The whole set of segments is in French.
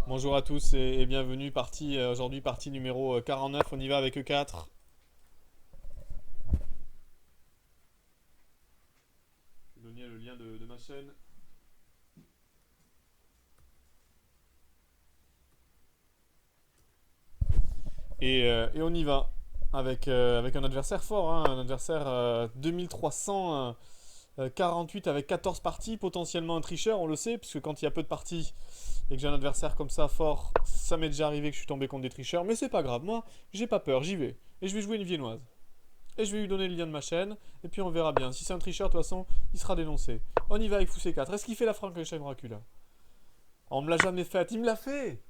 Bonjour à tous et bienvenue. Aujourd'hui, partie numéro 49. On y va avec E4. Je vais donner le lien de ma chaîne. Et on y va. Avec un adversaire fort, hein, un adversaire 2348 avec 14 parties, potentiellement un tricheur, on le sait, puisque quand il y a peu de parties et que j'ai un adversaire comme ça fort, ça m'est déjà arrivé que je suis tombé contre des tricheurs, mais c'est pas grave, moi j'ai pas peur, j'y vais. Et je vais jouer une viennoise. Et je vais lui donner le lien de ma chaîne, et puis on verra bien. Si c'est un tricheur, de toute façon, il sera dénoncé. On y va avec Fou C4. Est-ce qu'il fait la Frankenstein Dracula? On me l'a jamais fait, il me l'a fait.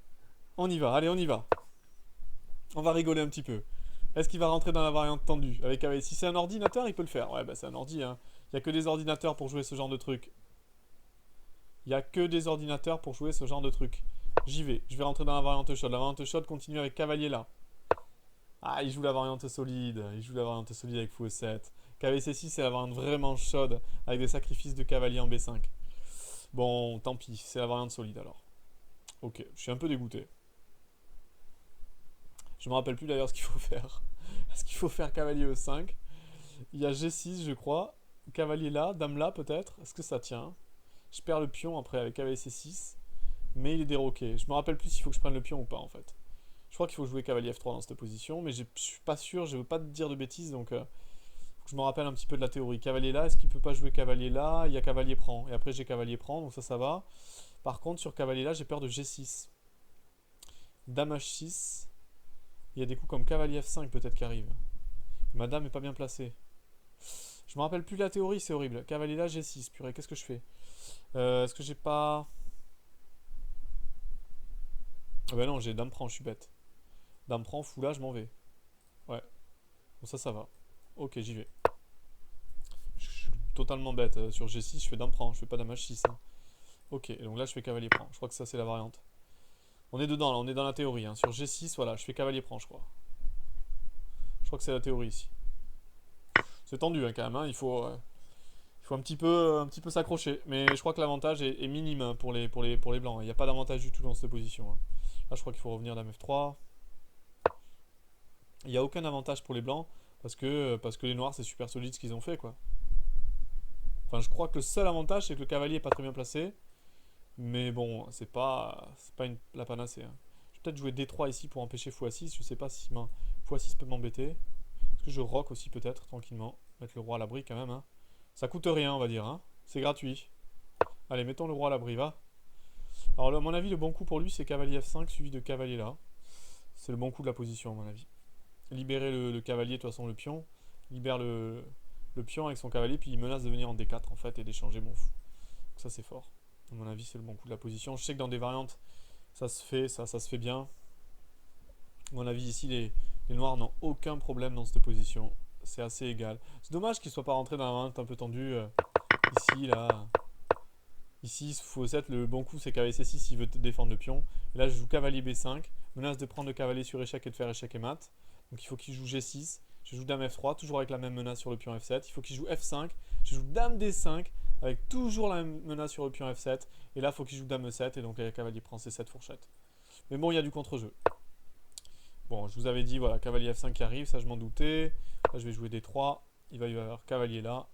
On y va, allez, on y va. On va rigoler un petit peu. Est-ce qu'il va rentrer dans la variante tendue avec AV? Si c'est un ordinateur, il peut le faire. Ouais, bah c'est un ordi, hein. Il n'y a que des ordinateurs pour jouer ce genre de truc. Il n'y a que des ordinateurs pour jouer ce genre de truc. J'y vais, je vais rentrer dans la variante chaude. La variante chaude continue avec Cavalier là. Ah, il joue la variante solide. Il joue la variante solide avec Fou E7. KVC6, c'est la variante vraiment chaude avec des sacrifices de cavalier en B5. Bon, tant pis, c'est la variante solide alors. Ok, je suis un peu dégoûté. Je me rappelle plus d'ailleurs ce qu'il faut faire. Est-ce qu'il faut faire cavalier E5? Il y a G6, je crois. Cavalier là, dame là peut-être. Est-ce que ça tient? Je perds le pion après avec cavalier C6. Mais il est déroqué. Je me rappelle plus s'il faut que je prenne le pion ou pas en fait. Je crois qu'il faut jouer cavalier F3 dans cette position, mais je suis pas sûr, je veux pas te dire de bêtises, donc faut que je me rappelle un petit peu de la théorie. Cavalier là, est-ce qu'il peut pas jouer cavalier là? Il y a cavalier prend, et après j'ai cavalier prend, donc ça va. Par contre, sur cavalier là, j'ai peur de G6. Dame H6, il y a des coups comme cavalier F5 peut-être qui arrivent. Ma dame est pas bien placée. Je me rappelle plus de la théorie, c'est horrible. Cavalier là, G6, purée, qu'est-ce que je fais? Est-ce que j'ai pas... Ah bah non, j'ai dame prend, je suis bête. Dame prend, fou là, je m'en vais. Ouais, bon ça va. Ok, j'y vais. Je suis totalement bête. Sur G6, je fais dame prend, je fais pas dame H6, hein. Ok, et donc là, je fais cavalier prend. Je crois que ça, c'est la variante. On est dedans, là, on est dans la théorie, hein. Sur G6, voilà, je fais cavalier prend, je crois. Je crois que c'est la théorie ici. C'est tendu, hein, quand même, hein. Il faut un petit peu s'accrocher. Mais je crois que l'avantage est minime, hein, pour les blancs. Il n'y a pas d'avantage du tout dans cette position, hein. Là, je crois qu'il faut revenir dame F3. Il n'y a aucun avantage pour les blancs parce que les noirs, c'est super solide ce qu'ils ont fait, quoi. Enfin, je crois que le seul avantage, c'est que le cavalier est pas très bien placé. Mais bon, c'est pas la panacée, hein. Je vais peut-être jouer D3 ici pour empêcher Fou A6. Je sais pas si Fou A6 peut m'embêter. Est-ce que je rock aussi peut-être, tranquillement? Mettre le roi à l'abri quand même, hein. Ça coûte rien, on va dire, hein. C'est gratuit. Allez, mettons le roi à l'abri, va. Alors, à mon avis, le bon coup pour lui, c'est cavalier F5 suivi de cavalier là. C'est le bon coup de la position, à mon avis. Libérer le cavalier, de toute façon, le pion. Libère le pion avec son cavalier, puis il menace de venir en D4 en fait et d'échanger mon fou. Donc ça, c'est fort. À mon avis, c'est le bon coup de la position. Je sais que dans des variantes, ça se fait, ça se fait bien. À mon avis, ici, les noirs n'ont aucun problème dans cette position. C'est assez égal. C'est dommage qu'ils ne soient pas rentrés dans la variante un peu tendue. Ici, là. Ici, il faut 7. Le bon coup, c'est cavalier C6 s'il veut défendre le pion. Et là, je joue cavalier B5. Menace de prendre le cavalier sur échec et de faire échec et mat. Donc il faut qu'il joue G6. Je joue dame F3, toujours avec la même menace sur le pion F7. Il faut qu'il joue F5. Je joue dame D5, avec toujours la même menace sur le pion F7. Et là, il faut qu'il joue dame E7. Et donc, le cavalier prend C7 fourchette. Mais bon, il y a du contre-jeu. Bon, je vous avais dit, voilà, cavalier F5 qui arrive, ça je m'en doutais. Là, je vais jouer D3. Il va y avoir cavalier là.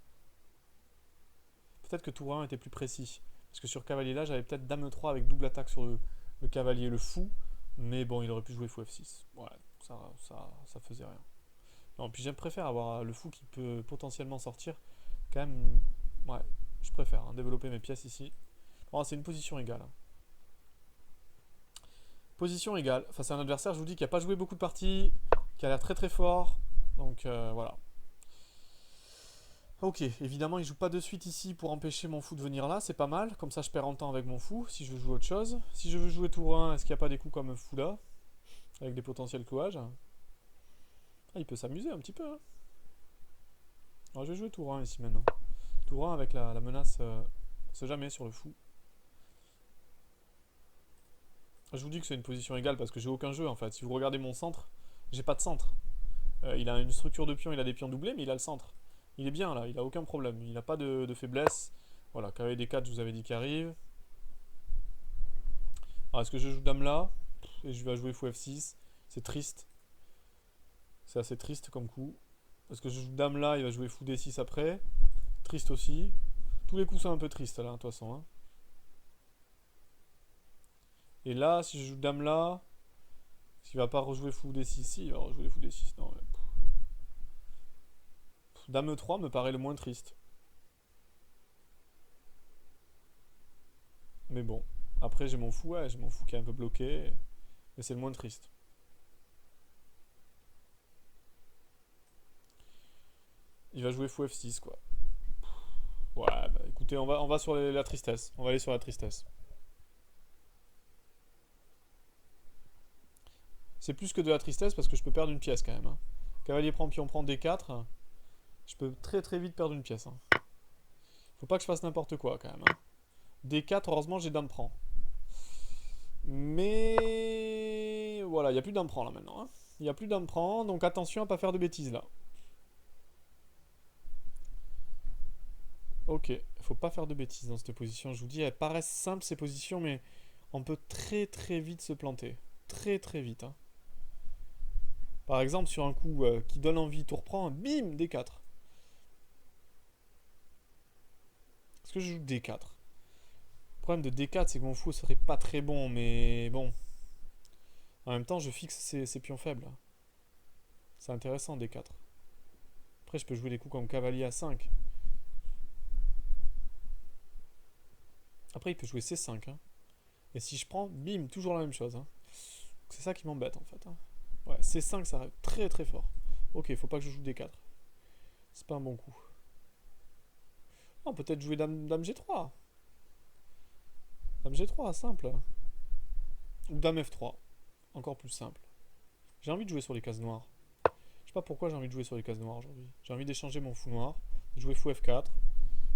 Peut-être que tour 1 était plus précis. Parce que sur cavalier là, j'avais peut-être dame E3 avec double attaque sur le cavalier, le fou. Mais bon, il aurait pu jouer fou F6. Ouais, ça faisait rien. Non, puis j'aime préfère avoir le fou qui peut potentiellement sortir. Quand même, ouais, je préfère, hein, développer mes pièces ici. Bon, c'est une position égale, hein. Position égale. Face à un adversaire, je vous dis, qui n'a pas joué beaucoup de parties, qui a l'air très très fort. Donc voilà. Ok, évidemment, il joue pas de suite ici pour empêcher mon fou de venir là, c'est pas mal. Comme ça, je perds en temps avec mon fou si je veux jouer autre chose. Si je veux jouer tour 1, est-ce qu'il n'y a pas des coups comme fou là, avec des potentiels clouages? Ah, il peut s'amuser un petit peu, hein. Alors, je vais jouer tour 1 ici maintenant. Tour 1 avec la menace, on sait jamais sur le fou. Je vous dis que c'est une position égale parce que j'ai aucun jeu en fait. Si vous regardez mon centre, j'ai pas de centre. Il a une structure de pion, il a des pions doublés, mais il a le centre. Il est bien là, il a aucun problème. Il n'a pas de faiblesse. Voilà, cavalier D4, je vous avais dit qu'il arrive. Alors, est-ce que je joue dame là et je vais jouer fou F6? C'est triste. C'est assez triste comme coup. Est-ce que je joue dame là, il va jouer fou D6 après? Triste aussi. Tous les coups sont un peu tristes là, de toute façon. Hein. Et là, si je joue dame là, est-ce qu'il va pas rejouer fou D6? Si, il va rejouer fou D6. Non, mais... Dame E3 me paraît le moins triste. Mais bon. Après, j'ai mon fou, ouais, j'ai mon fou qui est un peu bloqué. Mais c'est le moins triste. Il va jouer fou F6, quoi. Ouais, bah écoutez, on va sur la tristesse. On va aller sur la tristesse. C'est plus que de la tristesse parce que je peux perdre une pièce quand même. Hein. Cavalier prend, pion prend D4. Je peux très très vite perdre une pièce. Hein. Faut pas que je fasse n'importe quoi quand même. Hein. D4, heureusement j'ai dame prend. Mais voilà, il n'y a plus dame prend là maintenant. Hein. Il n'y a plus dame prend, donc attention à pas faire de bêtises là. Ok, faut pas faire de bêtises dans cette position. Je vous dis, elles paraissent simples ces positions, mais on peut très très vite se planter. Très très vite. Hein. Par exemple, sur un coup qui donne envie, tour prend, bim, D4. Est-ce que je joue D4? Le problème de D4, c'est que mon fou serait pas très bon, mais bon. En même temps, je fixe ces pions faibles. C'est intéressant, D4. Après, je peux jouer des coups comme cavalier A5. Après, il peut jouer C5. Hein. Et si je prends, bim, toujours la même chose. Hein. C'est ça qui m'embête en fait. Hein. Ouais, C5, ça arrive très très fort. Ok, faut pas que je joue D4. C'est pas un bon coup. Oh, peut-être jouer dame G3. Dame G3, simple. Ou dame F3. Encore plus simple. J'ai envie de jouer sur les cases noires. Je sais pas pourquoi j'ai envie de jouer sur les cases noires aujourd'hui. J'ai envie d'échanger mon fou noir, de jouer fou F4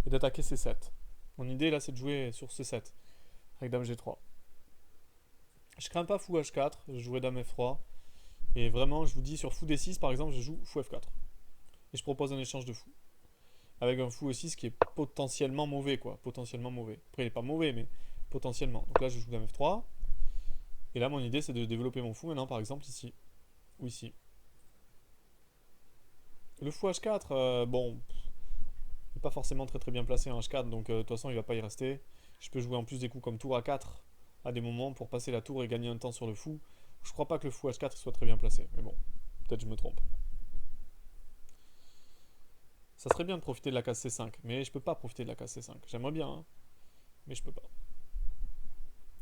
et d'attaquer C7. Mon idée là, c'est de jouer sur C7 avec dame G3. Je crains pas fou H4, je jouerai dame F3. Et vraiment, je vous dis, sur fou D6 par exemple, je joue fou F4. Et je propose un échange de fou. Avec un fou E6 qui est potentiellement mauvais, quoi. Potentiellement mauvais. Après, il n'est pas mauvais, mais potentiellement. Donc là, je joue dame F3. Et là, mon idée, c'est de développer mon fou maintenant, par exemple, ici. Ou ici. Le fou H4, bon, il n'est pas forcément très très bien placé en H4, donc de toute façon, il ne va pas y rester. Je peux jouer en plus des coups comme tour A4 à des moments pour passer la tour et gagner un temps sur le fou. Je crois pas que le fou H4 soit très bien placé, mais bon, peut-être je me trompe. Ça serait bien de profiter de la case C5, mais je peux pas profiter de la case C5. J'aimerais bien, hein, mais je peux pas.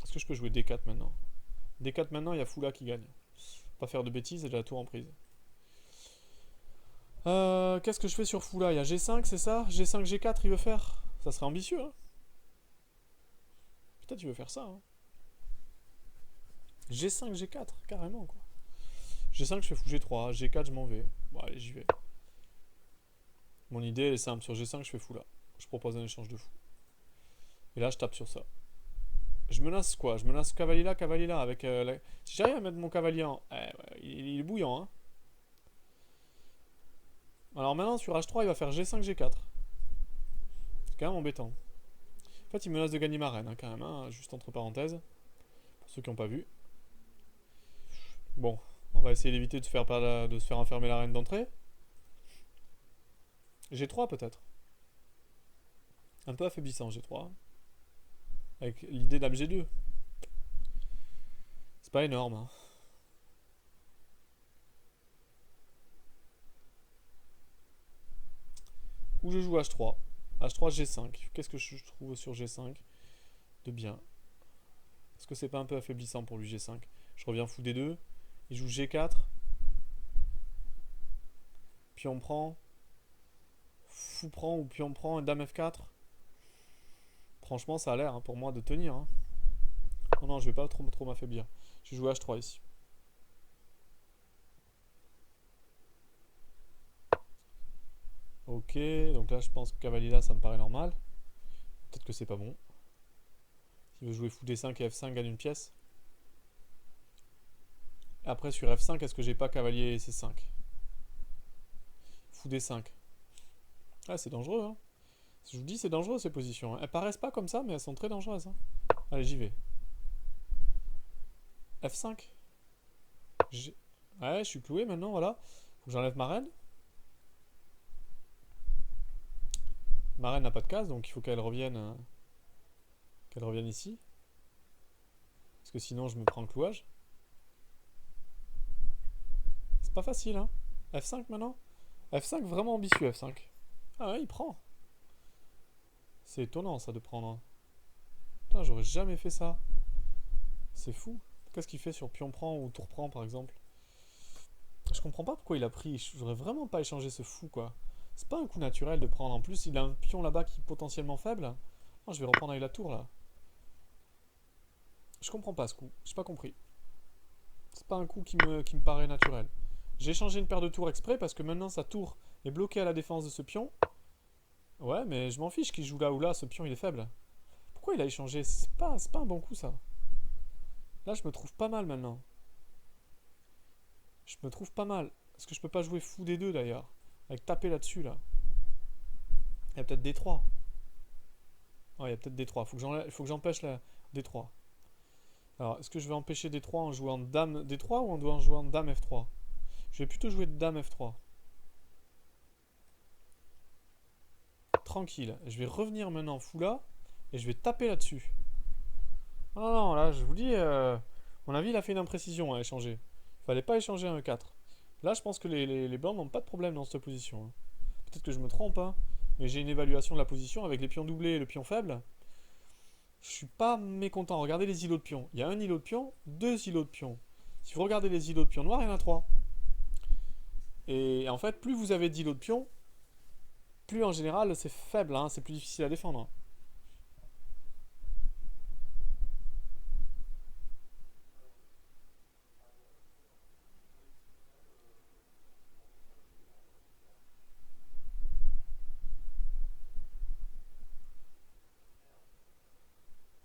Est-ce que je peux jouer D4 maintenant? D4 maintenant, il y a fou là qui gagne. Pas faire de bêtises et j'ai la tour en prise. Qu'est-ce que je fais sur fou là? Il y a G5, c'est ça? G5, G4, il veut faire? Ça serait ambitieux, hein? Peut-être il veut faire ça, hein? G5, G4, carrément, quoi. G5, je fais fou G3. G4, je m'en vais. Bon, allez, j'y vais. Mon idée, elle est simple. Sur G5, je fais fou là. Je propose un échange de fou. Et là, je tape sur ça. Je menace quoi? Je menace cavalier là, avec Si j'arrive à mettre mon cavalier en... ouais, il est bouillant, hein. Alors maintenant, sur H3, il va faire G5, G4. C'est quand même embêtant. En fait, il menace de gagner ma reine, hein, quand même, hein, juste entre parenthèses. Pour ceux qui n'ont pas vu. Bon, on va essayer d'éviter de se faire enfermer la reine d'entrée. G3 peut-être. Un peu affaiblissant G3. Avec l'idée dame G2. C'est pas énorme. Hein. Ou je joue H3. H3, G5. Qu'est-ce que je trouve sur G5 de bien? Est-ce que c'est pas un peu affaiblissant pour lui G5? Je reviens fou D2. Il joue G4. Puis on prend. Fou prend ou puis on prend un dame F4. Franchement, ça a l'air hein, pour moi de tenir. Hein. Non, non, je vais pas trop m'affaiblir. Je vais jouer H3 ici. Ok, donc là je pense que cavalier là ça me paraît normal. Peut-être que c'est pas bon. S'il veut jouer fou D5 et F5 gagne une pièce. Après sur F5, est-ce que j'ai pas cavalier C5? Fou D5. Ah c'est dangereux hein. Je vous dis c'est dangereux ces positions. Hein. Elles paraissent pas comme ça mais elles sont très dangereuses. Hein. Allez j'y vais. F5. Ouais, je suis cloué maintenant, voilà. Faut que j'enlève ma reine. Ma reine n'a pas de case, donc il faut qu'elle revienne ici. Parce que sinon, je me prends le clouage. C'est pas facile, hein. F5 maintenant. F5 vraiment ambitieux, F5. Ah ouais, il prend. C'est étonnant, ça, de prendre. Putain, j'aurais jamais fait ça. C'est fou. Qu'est-ce qu'il fait sur pion prend ou tour prend, par exemple? Je comprends pas pourquoi il a pris. J'aurais vraiment pas échangé ce fou, quoi. C'est pas un coup naturel de prendre. En plus, il a un pion là-bas qui est potentiellement faible. Non, je vais reprendre avec la tour, là. Je comprends pas ce coup. J'ai pas compris. C'est pas un coup qui me paraît naturel. J'ai changé une paire de tours exprès parce que maintenant sa tour est bloquée à la défense de ce pion. Ouais, mais je m'en fiche qu'il joue là ou là, ce pion il est faible. Pourquoi il a échangé? C'est pas un bon coup ça. Là je me trouve pas mal maintenant. Je me trouve pas mal. Est-ce que je peux pas jouer fou des deux d'ailleurs? Avec taper là-dessus là. Il y a peut-être D3. Ouais, il y a peut-être D3. Il faut que j'empêche la D3. Alors, est-ce que je vais empêcher D3 en jouant dame D3 ou en jouant dame F3? Je vais plutôt jouer dame F3. Tranquille. Je vais revenir maintenant fou là. Et je vais taper là-dessus. Non, non, là, je vous dis, mon avis, il a fait une imprécision à échanger. Il fallait pas échanger un E4. Là, je pense que les blancs n'ont pas de problème dans cette position, hein. Peut-être que je me trompe, hein, mais j'ai une évaluation de la position avec les pions doublés et le pion faible. Je suis pas mécontent. Regardez les îlots de pions. Il y a un îlot de pions, deux îlots de pions. Si vous regardez les îlots de pions noirs, il y en a trois. Et en fait, plus vous avez d'îlots de pions, plus en général c'est faible, hein, c'est plus difficile à défendre.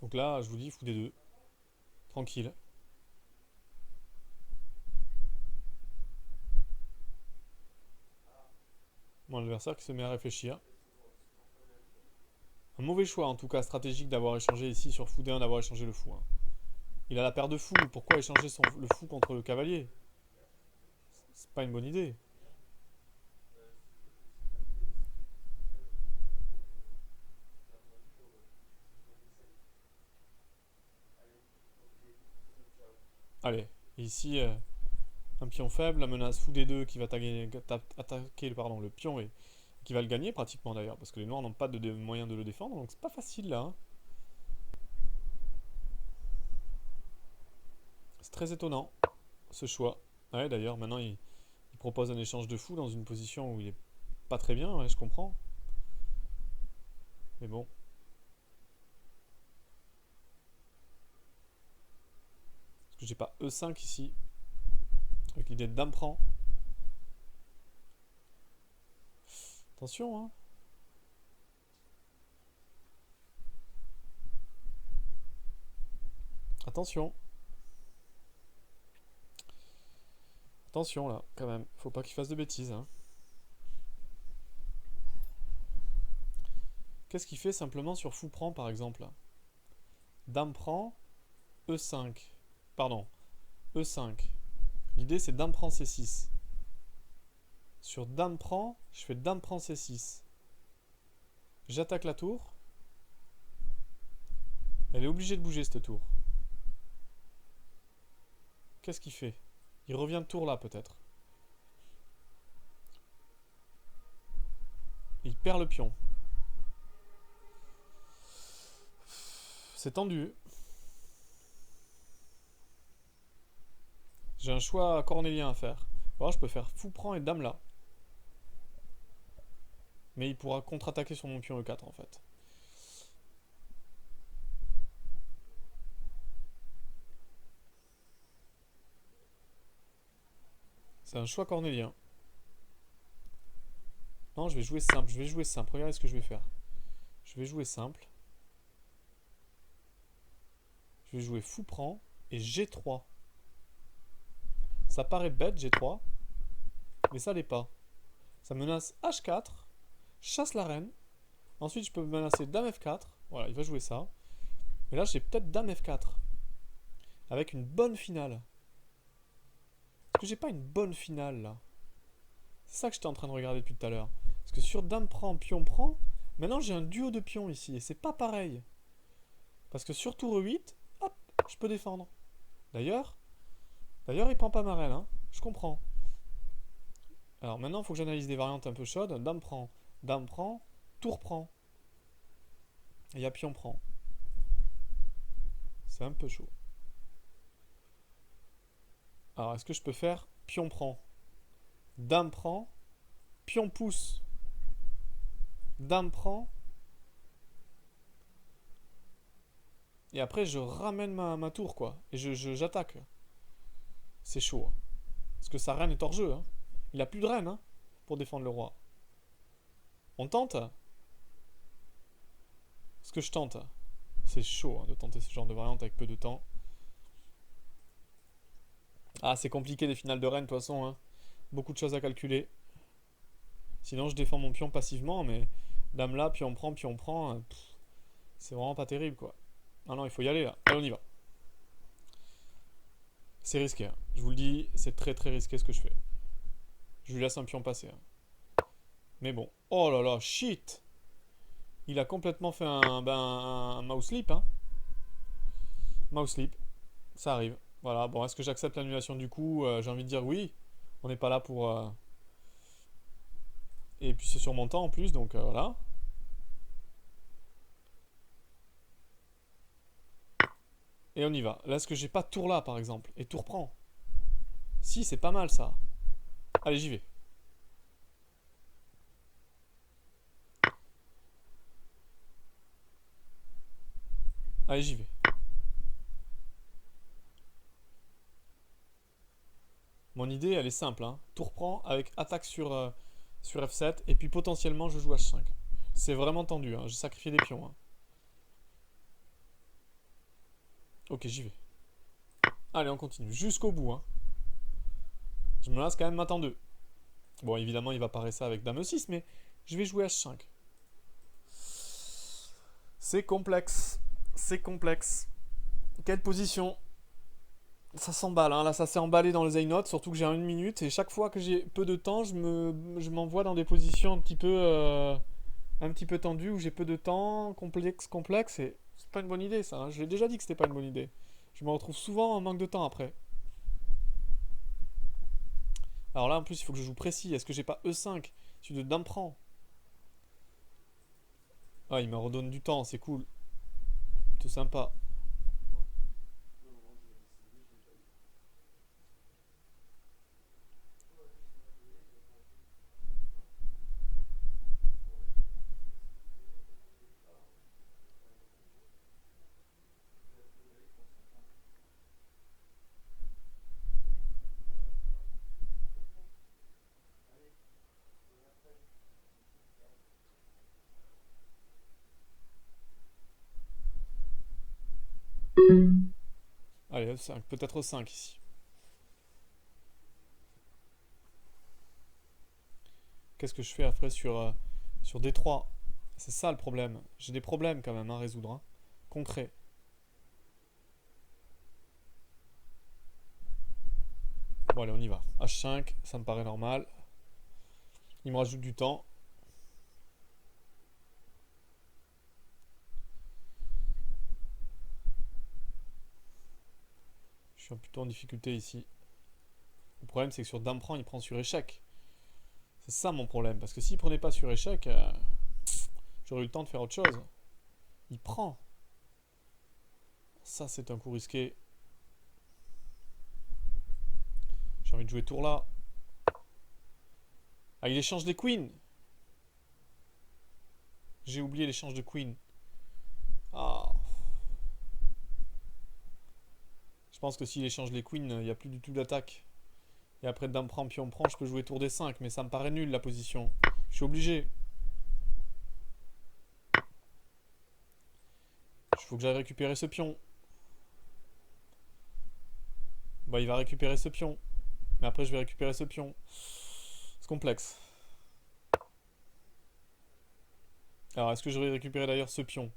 Donc là, je vous dis, fou des deux. Tranquille. Mon adversaire qui se met à réfléchir. Un mauvais choix, en tout cas stratégique, d'avoir échangé ici sur fou D1, d'avoir échangé le fou, hein. Il a la paire de fous. Pourquoi échanger le fou contre le cavalier? C'est pas une bonne idée. Allez, ici, un pion faible, la menace fou D2 qui va attaquer pardon, le pion et qui va le gagner pratiquement d'ailleurs, parce que les noirs n'ont pas de moyen de le défendre, donc c'est pas facile là, hein. C'est très étonnant, ce choix. Ouais, d'ailleurs, maintenant il propose un échange de fou dans une position où il est pas très bien, ouais, je comprends. Mais bon. Parce que j'ai pas E5 ici. Avec l'idée de dame prend. Attention, hein. Attention. Attention là, quand même. Faut pas qu'il fasse de bêtises, hein. Qu'est-ce qu'il fait simplement sur fou prend par exemple? Dame prend, E5. Pardon, E5. L'idée c'est dame prend C6. Sur dame prend, je fais dame prend C6. J'attaque la tour. Elle est obligée de bouger cette tour. Qu'est-ce qu'il fait? Il revient de tour là peut-être. Il perd le pion. C'est tendu. J'ai un choix cornélien à faire. Alors je peux faire fou prend et dame là. Mais il pourra contre-attaquer sur mon pion E4 en fait. C'est un choix cornélien. Non, je vais jouer simple. Je vais jouer simple. Regardez ce que je vais faire. Je vais jouer simple. Je vais jouer fou prend et G3. Ça paraît bête G3, mais ça l'est pas. Ça menace H4, chasse la reine. Ensuite, je peux menacer dame F4. Voilà, il va jouer ça. Mais là, j'ai peut-être dame F4. avec une bonne finale. Est-ce que j'ai pas une bonne finale là? C'est ça que j'étais en train de regarder depuis tout à l'heure. Parce que sur dame prend, pion prend, maintenant j'ai un duo de pions ici et c'est pas pareil. Parce que sur tour 8, hop, je peux défendre. D'ailleurs, il prend pas ma reine, hein. Je comprends. Alors maintenant, il faut que j'analyse des variantes un peu chaudes. Dame prend, tour prend. Et il y a pion prend. C'est un peu chaud. Alors, est-ce que je peux faire pion prend, dame prend, pion pousse, dame prend, et après je ramène ma tour, quoi. Et j'attaque. C'est chaud, hein. Parce que sa reine est hors jeu, hein. Il a plus de reine, hein, pour défendre le roi. On tente? Est-ce que je tente? C'est chaud, hein, de tenter ce genre de variante avec peu de temps. Ah, c'est compliqué les finales de reine, de toute façon, hein. Beaucoup de choses à calculer. Sinon, je défends mon pion passivement, mais dame là, pion prend, c'est vraiment pas terrible, quoi. Ah non, il faut y aller, là. Allez, on y va. C'est risqué, hein. Je vous le dis, c'est très très risqué ce que je fais. Je lui laisse un pion passer, hein. Mais bon. Oh là là, shit. Il a complètement fait un mouse sleep, hein. Mouse sleep. Ça arrive. Voilà, bon, est-ce que j'accepte l'annulation du coup? J'ai envie de dire oui. On n'est pas là pour... Et puis c'est sur mon temps en plus, donc voilà. Et on y va. Là, est-ce que j'ai pas tour là, par exemple? Et tour prend. Si, c'est pas mal, ça. Allez, j'y vais. Allez, j'y vais. Mon idée, elle est simple, hein. Tour prend avec attaque sur F7, et puis potentiellement, je joue H5. C'est vraiment tendu, hein. J'ai sacrifié des pions, hein. Ok, j'y vais. Allez, on continue. Jusqu'au bout, hein. Je me lance quand même maintenant 2. Bon, évidemment, il va parer ça avec Dame E6, mais je vais jouer H5. C'est complexe. C'est complexe. Quelle position? Ça s'emballe, hein. Là, ça s'est emballé dans les notes, surtout que j'ai 1 minute. Et chaque fois que j'ai peu de temps, je m'envoie dans des positions un petit peu tendues, où j'ai peu de temps, complexe. Et c'est pas une bonne idée, ça, hein. Je l'ai déjà dit que c'était pas une bonne idée. Je me retrouve souvent en manque de temps après. Alors là, en plus, il faut que je joue précis. Est-ce que j'ai pas E5? Celui de Dame prend. Ah, il me redonne du temps, c'est cool. Tout sympa. Allez, E5, peut-être E5 ici. Qu'est-ce que je fais après sur D3? C'est ça le problème. J'ai des problèmes quand même à résoudre, hein. Concret. Bon, allez, on y va. H5, ça me paraît normal. Il me rajoute du temps. Je suis plutôt en difficulté ici. Le problème, c'est que sur Dame prend, il prend sur échec. C'est ça mon problème. Parce que s'il prenait pas sur échec, j'aurais eu le temps de faire autre chose. Il prend. Ça, c'est un coup risqué. J'ai envie de jouer tour là. Ah, il échange des queens. J'ai oublié l'échange de queen. Ah. Je pense que s'il échange les queens, il n'y a plus du tout d'attaque. Et après dame prend, pion prend, je peux jouer tour D5. Mais ça me paraît nul la position. Je suis obligé. Il faut que j'aille récupérer ce pion. Bah, il va récupérer ce pion. Mais après, je vais récupérer ce pion. C'est complexe. Alors, est-ce que j'aurais récupéré d'ailleurs ce pion?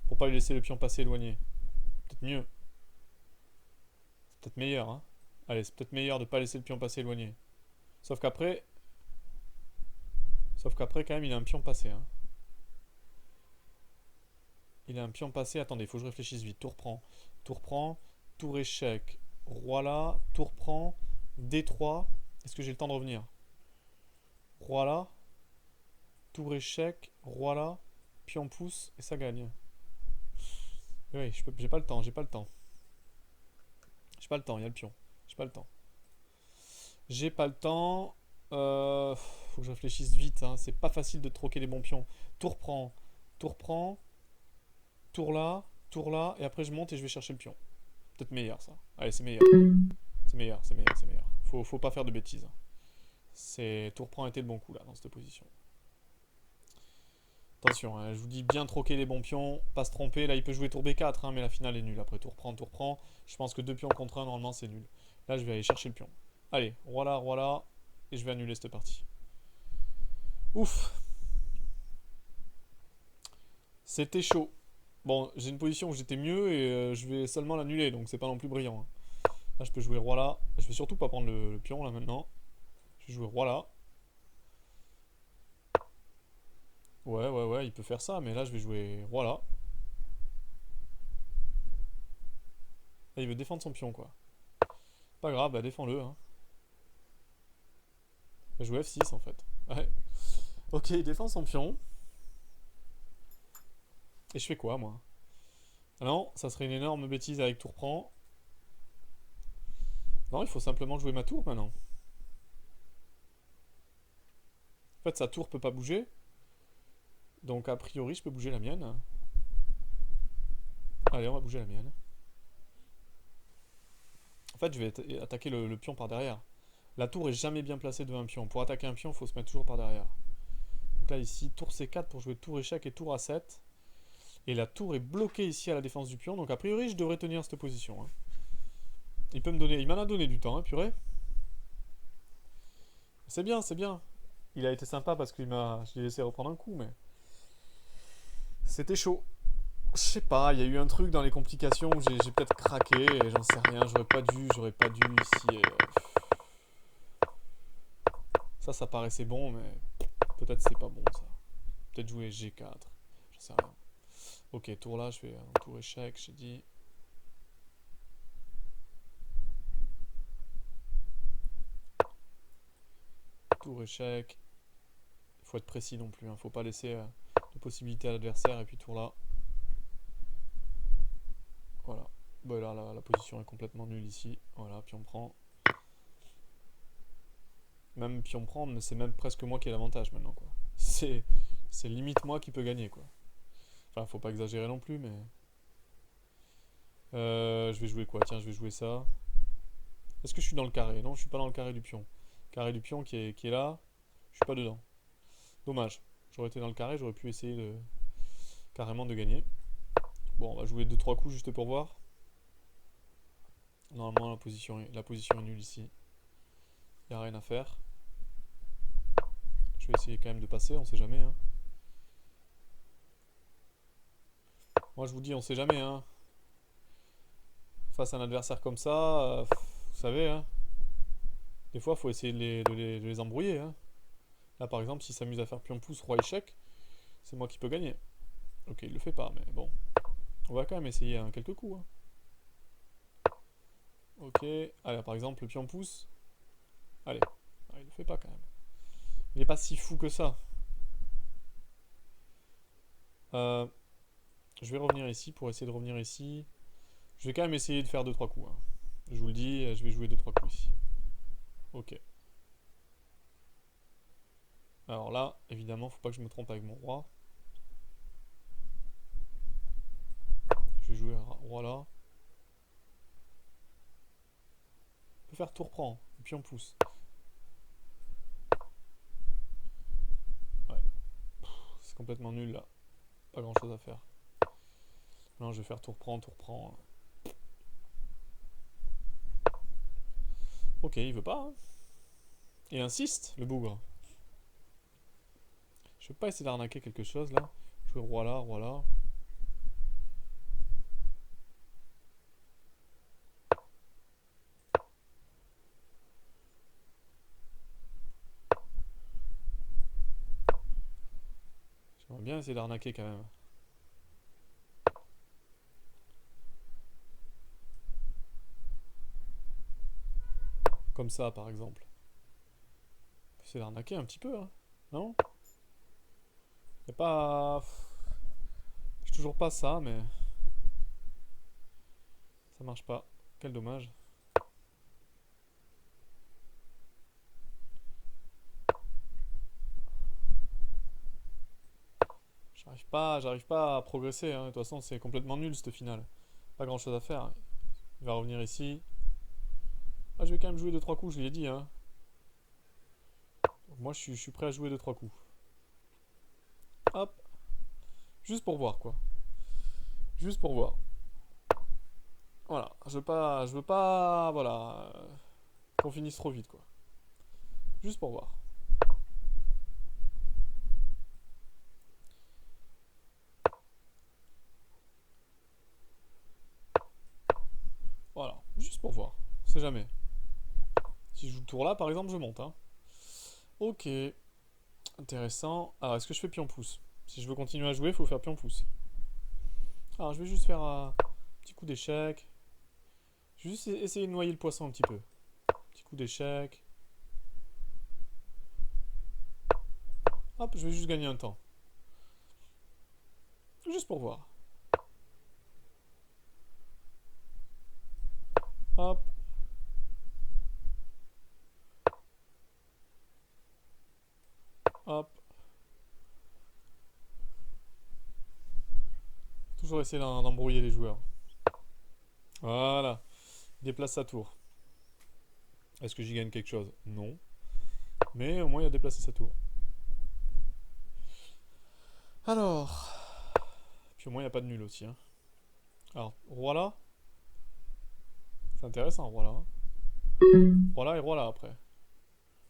Pour pas lui laisser le pion passer éloigné. Peut-être mieux. C'est peut-être meilleur, hein. Allez, c'est peut-être meilleur de pas laisser le pion passer éloigné. Sauf qu'après... Sauf qu'après, quand même, il a un pion passé, hein. Il a un pion passé. Attendez, il faut que je réfléchisse vite. Tour prend. Tour prend. Tour échec. Roi là. Tour prend. D3. Est-ce que j'ai le temps de revenir? Roi là. Tour échec. Roi là. Pion pousse. Et ça gagne. Oui, j'ai pas le temps. J'ai pas le temps. J'ai pas le temps. Il y a le pion. J'ai pas le temps. J'ai pas le temps. Faut que je réfléchisse vite, hein. C'est pas facile de troquer les bons pions. Tour prend. Tour prend. Tour là, et après je monte et je vais chercher le pion. Peut-être meilleur ça. Allez, c'est meilleur. C'est meilleur, c'est meilleur, c'est meilleur. Faut pas faire de bêtises, hein. C'est tour prend était le bon coup là, dans cette position. Attention, hein, je vous dis bien troquer les bons pions, pas se tromper. Là, il peut jouer tour B4, hein, mais la finale est nulle. Après tour prend, tour prend. Je pense que 2 pions contre 1, normalement, c'est nul. Là, je vais aller chercher le pion. Allez, roi là, et je vais annuler cette partie. Ouf. C'était chaud. Bon, j'ai une position où j'étais mieux et je vais seulement l'annuler, donc c'est pas non plus brillant, hein. Là, je peux jouer roi là. Je vais surtout pas prendre le pion là maintenant. Je vais jouer roi là. Ouais, il peut faire ça, mais là, je vais jouer roi là. Là, il veut défendre son pion, quoi. Pas grave, bah défends-le, hein. Je vais jouer F6 en fait. Ouais. Ok, il défend son pion. Et je fais quoi, moi? Ah non, ça serait une énorme bêtise avec tour prend. Non, il faut simplement jouer ma tour maintenant. En fait, sa tour peut pas bouger. Donc, a priori, je peux bouger la mienne. Allez, on va bouger la mienne. En fait, je vais attaquer le pion par derrière. La tour est jamais bien placée devant un pion. Pour attaquer un pion, il faut se mettre toujours par derrière. Donc là, ici, tour C4 pour jouer tour échec et tour A7. Et la tour est bloquée ici à la défense du pion. Donc, a priori, je devrais tenir cette position, hein. Il peut me donner... Il m'en a donné du temps, hein, purée. C'est bien, c'est bien. Il a été sympa parce qu'il m'a... Je l'ai laissé reprendre un coup, mais... C'était chaud. Je sais pas, il y a eu un truc dans les complications où j'ai peut-être craqué et j'en sais rien. J'aurais pas dû ici. Ça paraissait bon, mais peut-être c'est pas bon ça. Peut-être jouer G4. J'en sais rien. Ok, tour là, je fais un tour échec, j'ai dit. Tour échec. Il faut être précis non plus, hein. Faut pas laisser de possibilité à l'adversaire. Et puis tour là. Voilà. Bon, là, la position est complètement nulle ici. Voilà, pion prend. Même pion prend, mais c'est même presque moi qui ai l'avantage maintenant, quoi. C'est limite moi qui peux gagner, quoi. Enfin, faut pas exagérer non plus, mais... je vais jouer quoi? Tiens, je vais jouer ça. Est-ce que je suis dans le carré? Non, je suis pas dans le carré du pion. Carré du pion qui est là. Je suis pas dedans. Dommage. J'aurais été dans le carré, j'aurais pu essayer de... carrément de gagner. Bon, on va jouer 2-3 coups juste pour voir. Normalement, la position est nulle ici. Il n'y a rien à faire. Je vais essayer quand même de passer, on sait jamais, hein. Moi, je vous dis, on sait jamais, hein. Face à un adversaire comme ça, vous savez, hein. Des fois, il faut essayer de les embrouiller, hein. Là, par exemple, s'il s'amuse à faire pion pouce, roi échec, c'est moi qui peux gagner. Ok, il le fait pas, mais bon. On va quand même essayer, hein, quelques coups, hein. Ok, allez, par exemple, le pion pouce. Allez, il le fait pas quand même. Il n'est pas si fou que ça. Je vais revenir ici pour essayer de revenir ici. Je vais quand même essayer de faire 2-3 coups, hein. Je vous le dis, je vais jouer 2-3 coups ici. Ok. Alors là, évidemment, faut pas que je me trompe avec mon roi. Je vais jouer roi là. Je peux faire tour prend, et puis on pousse. Ouais. C'est complètement nul là. Pas grand chose à faire. Non, je vais faire tour prend, tour prend. Ok, il veut pas, hein. Il insiste, le bougre. Je vais pas essayer d'arnaquer quelque chose là. Jouer roi là, roi là. bien essayer d'arnaquer quand même. Comme ça, par exemple. C'est d'arnaquer un petit peu, hein. Non? Y a pas... J'ai toujours pas ça, mais... Ça marche pas. Quel dommage. J'arrive pas à progresser, hein. De toute façon, c'est complètement nul, cette finale. Pas grand chose à faire. Il va revenir ici. Ah, je vais quand même jouer 2-3 coups, je l'ai dit, hein. Donc moi, je suis prêt à jouer 2-3 coups. Hop. Juste pour voir, quoi. Juste pour voir. Voilà. Je veux pas, voilà, qu'on finisse trop vite, quoi. Juste pour voir. Voilà. Juste pour voir. On sait jamais. Si je joue le tour là, par exemple, je monte, hein. Ok. Intéressant. Alors, est-ce que je fais pion-pouce? Si je veux continuer à jouer, il faut faire pion-pouce. Alors, je vais juste faire un petit coup d'échec. Je vais juste essayer de noyer le poisson un petit peu. Petit coup d'échec. Hop, je vais juste gagner un temps. Juste pour voir. Hop. Hop. Toujours essayer d'embrouiller les joueurs. Voilà. Il déplace sa tour. Est-ce que j'y gagne quelque chose? Non. Mais au moins il a déplacé sa tour. Alors. Puis au moins il n'y a pas de nul aussi, hein. Alors, roi là. C'est intéressant, roi là. Roi là et roi là après.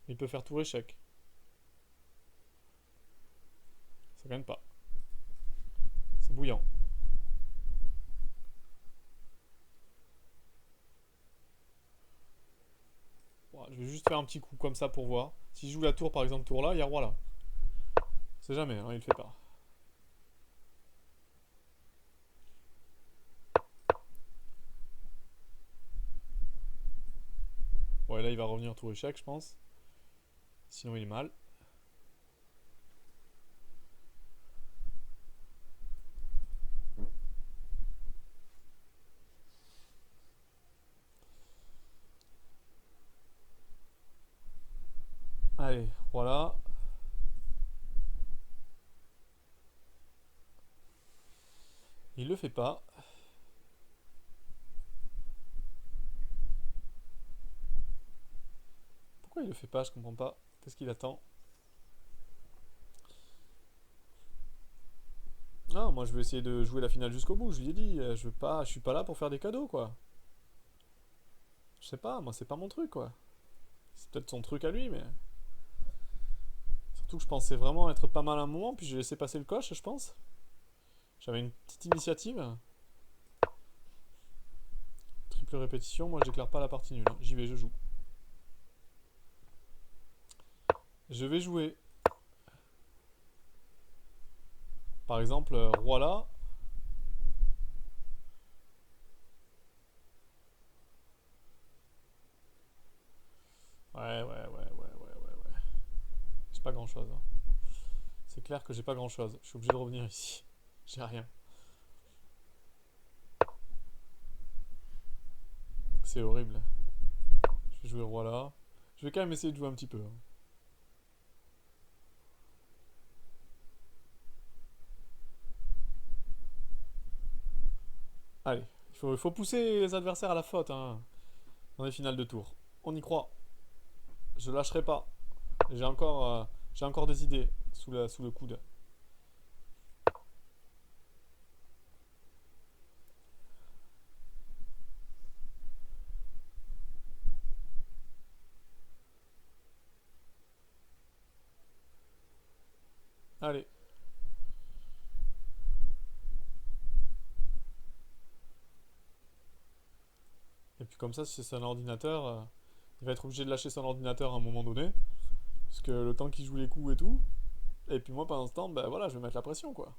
Il peut faire tour échec. Ça gagne pas. C'est bouillant. Voilà, je vais juste faire un petit coup comme ça pour voir. Si je joue la tour par exemple, tour là, il y a roi là. C'est jamais, hein, il le fait pas. Ouais, là il va revenir tour échec, je pense. Sinon il est mal. Allez, voilà. Il le fait pas. Pourquoi il le fait pas? Je comprends pas. Qu'est-ce qu'il attend? Ah, moi je veux essayer de jouer la finale jusqu'au bout. Je lui ai dit, je suis pas là pour faire des cadeaux, quoi. Je sais pas, moi c'est pas mon truc, quoi. C'est peut-être son truc à lui, mais surtout que je pensais vraiment être pas mal à un moment, puis j'ai laissé passer le coche, je pense. J'avais une petite initiative. Triple répétition, moi je déclare pas la partie nulle, hein. J'y vais, je joue. Je vais jouer. Par exemple, roi là. Ouais. J'ai pas grand chose, hein. C'est clair que j'ai pas grand chose. Je suis obligé de revenir ici. J'ai rien. C'est horrible. Je vais jouer roi là. Je vais quand même essayer de jouer un petit peu, hein. Allez, il faut pousser les adversaires à la faute, hein, dans les finales de tour. On y croit. Je lâcherai pas. J'ai encore des idées sous le coude. Allez. Et puis comme ça, si c'est un ordinateur, il va être obligé de lâcher son ordinateur à un moment donné. Parce que le temps qu'il joue les coups et tout, Et puis moi, pendant ce temps, ben voilà, je vais mettre la pression, quoi.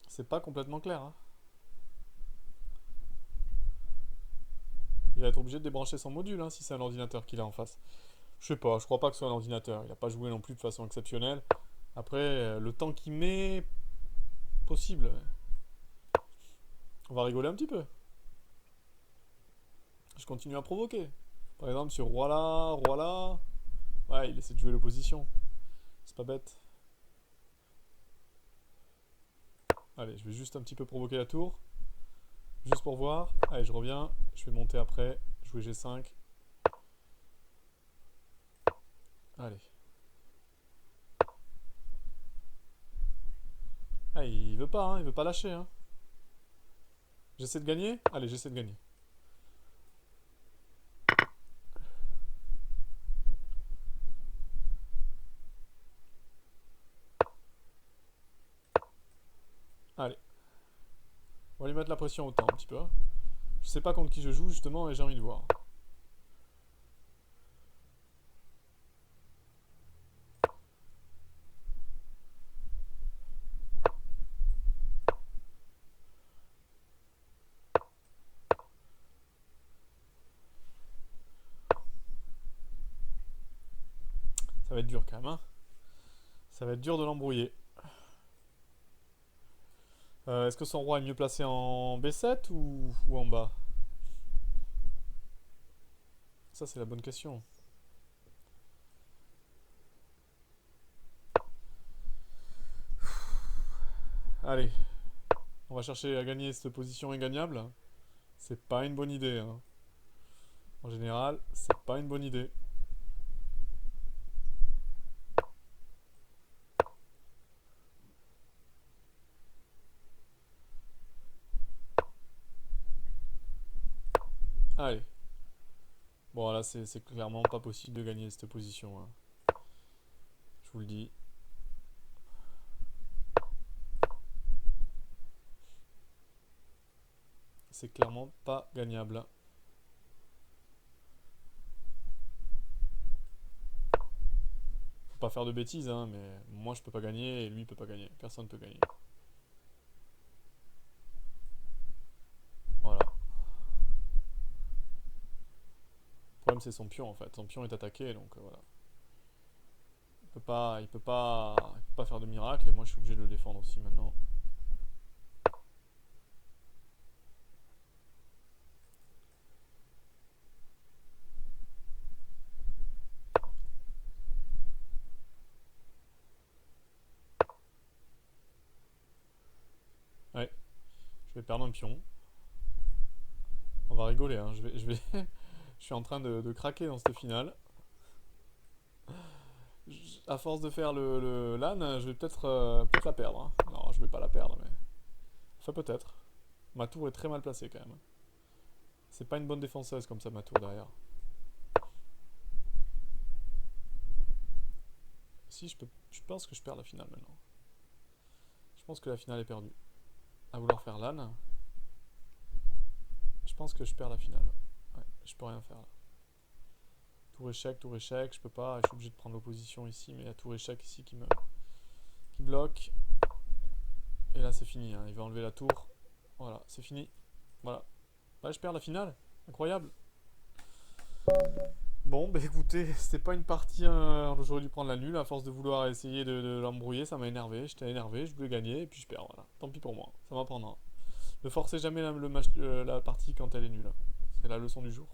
C'est pas complètement clair, hein. Il va être obligé de débrancher son module, hein, si c'est un ordinateur qu'il a en face. Je sais pas, je crois pas que ce soit un ordinateur. Il a pas joué non plus de façon exceptionnelle. Après, le temps qu'il met, possible. On va rigoler un petit peu. Je continue à provoquer. Par exemple, sur roi là, roi là. Ouais, il essaie de jouer l'opposition. C'est pas bête. Allez, je vais juste un petit peu provoquer la tour. Juste pour voir. Allez, je reviens. Je vais monter après. Jouer G5. Allez. Ah, il veut pas, hein, il veut pas lâcher, hein. J'essaie de gagner. Allez, j'essaie de gagner. Allez. On va lui mettre la pression autant un petit peu, hein. Je sais pas contre qui je joue justement et j'ai envie de voir. Ça va être dur quand même, hein. Ça va être dur de l'embrouiller. Est-ce que son roi est mieux placé en B7 ou en bas? Ça, c'est la bonne question. Allez, on va chercher à gagner cette position ingagnable. C'est pas une bonne idée, hein. En général, c'est pas une bonne idée. Allez. Bon, là, c'est clairement pas possible de gagner cette position, hein. Je vous le dis. C'est clairement pas gagnable. Faut pas faire de bêtises, hein, mais moi je peux pas gagner et lui peut pas gagner. Personne peut gagner. Voilà. Le problème c'est son pion en fait. Son pion est attaqué donc voilà. Il peut pas faire de miracle et moi je suis obligé de le défendre aussi maintenant. Ouais, je vais perdre un pion. On va rigoler, hein. Je suis en train de craquer dans cette finale. À force de faire le LAN, je vais peut-être la perdre, hein. Non, je vais pas la perdre, mais. Enfin, peut-être. Ma tour est très mal placée quand même. C'est pas une bonne défenseuse comme ça, ma tour derrière. Si, je pense que je perds la finale maintenant. Je pense que la finale est perdue. À vouloir faire LAN, je pense que je perds la finale. Ouais, je peux rien faire là. Tour échec, je peux pas, je suis obligé de prendre l'opposition ici, mais il y a tour échec ici qui bloque. Et là c'est fini, hein. Il va enlever la tour. Voilà, c'est fini. Voilà. Ouais, je perds la finale. Incroyable. Bon, bah écoutez, c'était pas une partie. J'aurais dû prendre la nulle à force de vouloir essayer de l'embrouiller. Ça m'a énervé. J'étais énervé, je voulais gagner et puis je perds. Voilà. Tant pis pour moi. Ça m'apprendra. Ne forcez jamais la partie quand elle est nulle. C'est la leçon du jour.